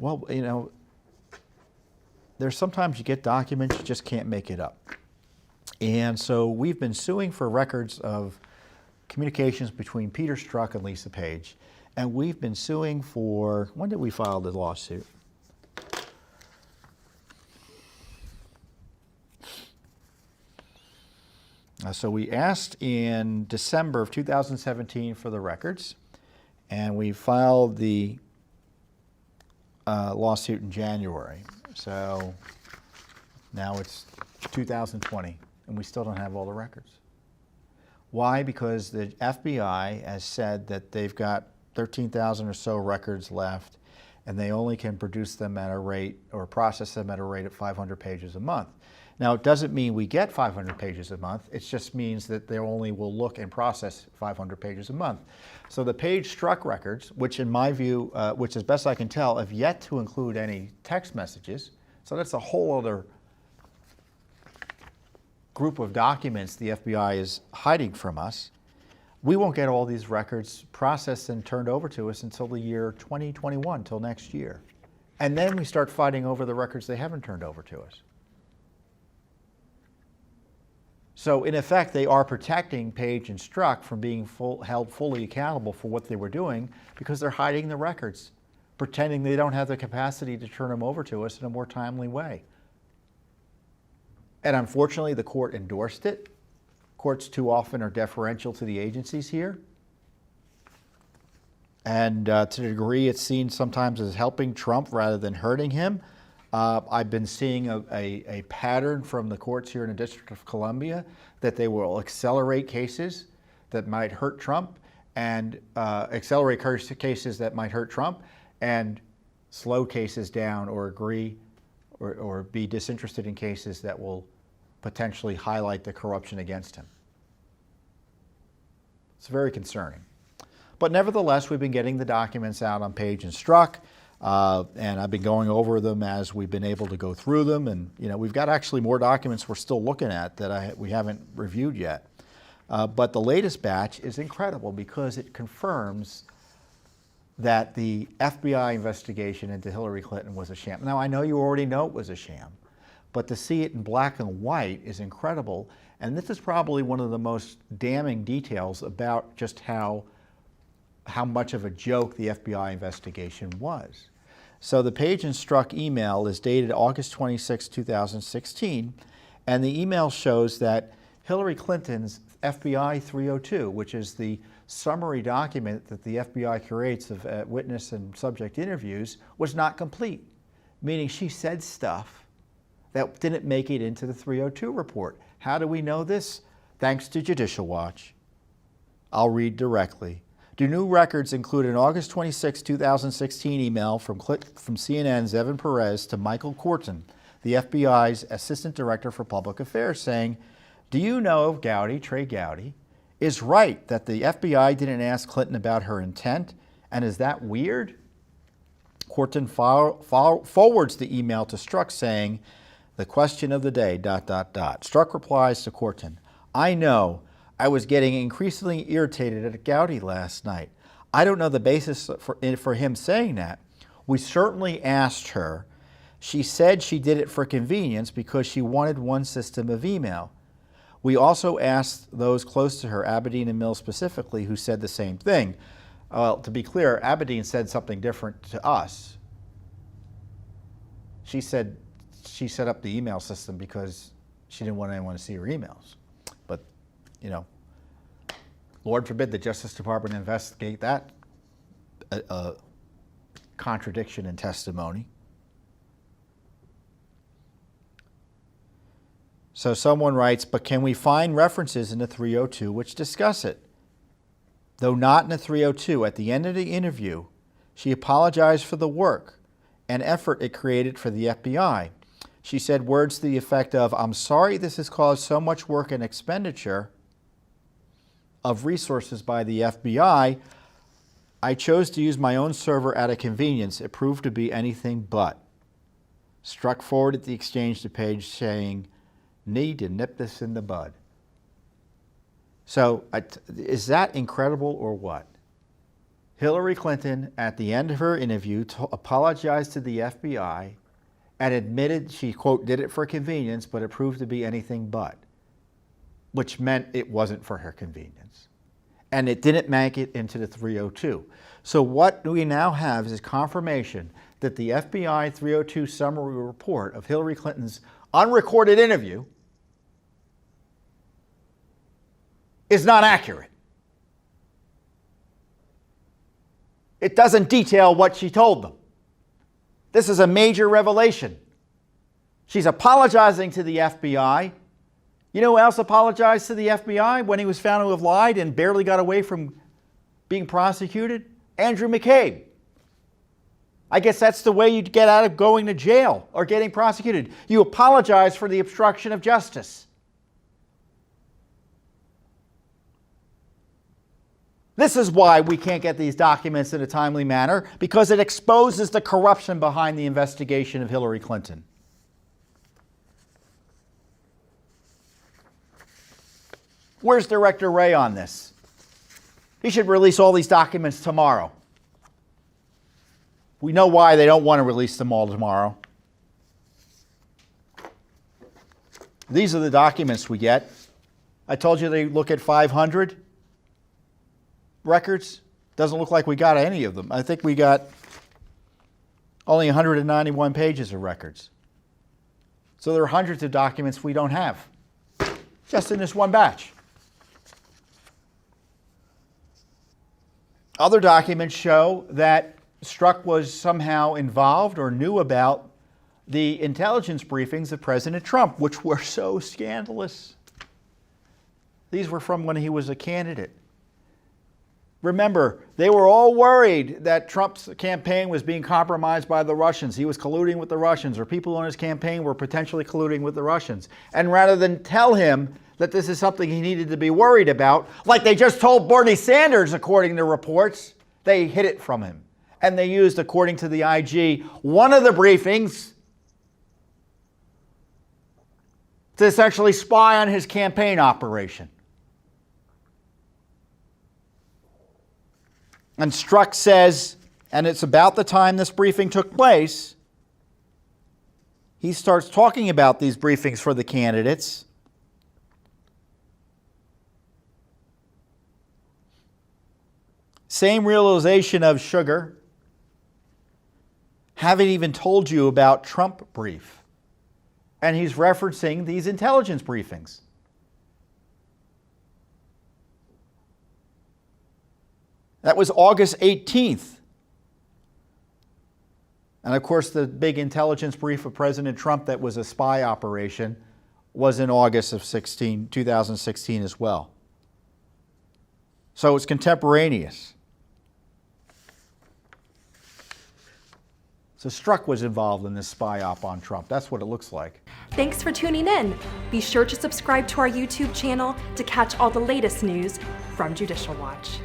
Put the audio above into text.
Well, you know, there's sometimes you get documents, you just can't make it up. And so we've been suing for records of communications between Peter Strzok and Lisa Page. And we've been suing for, when did we file the lawsuit? So we asked in December of 2017 for the records, and we filed the lawsuit in January. So now it's 2020, and we still don't have all the records. Why? Because the FBI has said that they've got 13,000 or so records left, and they only can produce them at a rate, or process them at a rate of 500 pages a month. Now, it doesn't mean we get 500 pages a month. It just means that they only will look and process 500 pages a month. So the Page-Strzok records, which in my view, which as best I can tell, have yet to include any text messages. So that's a whole other group of documents the FBI is hiding from us. We won't get all these records processed and turned over to us until the year 2021, till next year. And then we start fighting over the records they haven't turned over to us. So in effect, they are protecting Page and Strzok from being held fully accountable for what they were doing because they're hiding the records, pretending they don't have the capacity to turn them over to us in a more timely way. And unfortunately, the court endorsed it. Courts too often are deferential to the agencies here. And to the degree it's seen sometimes as helping Trump rather than hurting him, I've been seeing a pattern from the courts here in the District of Columbia that they will accelerate cases that might hurt Trump and accelerate cases that might hurt Trump and slow cases down or agree or be disinterested in cases that will potentially highlight the corruption against him. It's very concerning. But nevertheless, we've been getting the documents out on Page and Strzok. And I've been going over them as we've been able to go through them. And, you know, we've got actually more documents we're still looking at that we haven't reviewed yet. But the latest batch is incredible because it confirms that the FBI investigation into Hillary Clinton was a sham. Now, I know you already know it was a sham, but to see it in black and white is incredible. And this is probably one of the most damning details about just how much of a joke the FBI investigation was. So the Page and Strzok email is dated August 26, 2016, and the email shows that Hillary Clinton's FBI 302, which is the summary document that the FBI creates of witness and subject interviews, was not complete, meaning she said stuff that didn't make it into the 302 report. How do we know this? Thanks to Judicial Watch. I'll read directly. Do new records include an August 26, 2016 email from CNN's Evan Perez to Michael Corton, the FBI's Assistant Director for Public Affairs, saying, do you know Trey Gowdy, is right that the FBI didn't ask Clinton about her intent, and is that weird? Corton forwards the email to Strzok saying, the question of the day, ... Strzok replies to Corton, I know. I was getting increasingly irritated at Gowdy last night. I don't know the basis for him saying that. We certainly asked her. She said she did it for convenience because she wanted one system of email. We also asked those close to her, Abedin and Mills specifically, who said the same thing. Well, to be clear, Abedin said something different to us. She said she set up the email system because she didn't want anyone to see her emails. But, you know, Lord forbid the Justice Department investigate that contradiction in testimony. So someone writes, but can we find references in the 302 which discuss it? Though not in the 302, at the end of the interview, she apologized for the work and effort it created for the FBI. She said words to the effect of, I'm sorry this has caused so much work and expenditure of resources by the FBI. I chose to use my own server out of convenience. It proved to be anything but. Strzok forwarded the exchange to Page saying, need to nip this in the bud. So is that incredible or what? Hillary Clinton, at the end of her interview, apologized to the FBI and admitted she, quote, did it for convenience, but it proved to be anything but, which meant it wasn't for her convenience. And it didn't make it into the 302. So what we now have is confirmation that the FBI 302 summary report of Hillary Clinton's unrecorded interview is not accurate. It doesn't detail what she told them. This is a major revelation. She's apologizing to the FBI. You know who else apologized to the FBI when he was found to have lied and barely got away from being prosecuted? Andrew McCabe. I guess that's the way you get out of going to jail or getting prosecuted. You apologize for the obstruction of justice. This is why we can't get these documents in a timely manner, because it exposes the corruption behind the investigation of Hillary Clinton. Where's Director Wray on this? He should release all these documents tomorrow. We know why they don't want to release them all tomorrow. These are the documents we get. I told you they look at 500 records. Doesn't look like we got any of them. I think we got only 191 pages of records. So there are hundreds of documents we don't have, just in this one batch. Other documents show that Strzok was somehow involved or knew about the intelligence briefings of President Trump, which were so scandalous. These were from when he was a candidate. Remember, they were all worried that Trump's campaign was being compromised by the Russians. He was colluding with the Russians, or people on his campaign were potentially colluding with the Russians. And rather than tell him that this is something he needed to be worried about, like they just told Bernie Sanders, according to reports, they hid it from him. And they used, according to the IG, one of the briefings to essentially spy on his campaign operation. And Strzok says, and it's about the time this briefing took place, he starts talking about these briefings for the candidates. Same realization of sugar. Haven't even told you about Trump brief. And he's referencing these intelligence briefings. That was August 18th. And of course, the big intelligence brief of President Trump that was a spy operation was in August of 2016 as well. So it's contemporaneous. So Strzok was involved in this spy op on Trump. That's what it looks like. Thanks for tuning in. Be sure to subscribe to our YouTube channel to catch all the latest news from Judicial Watch.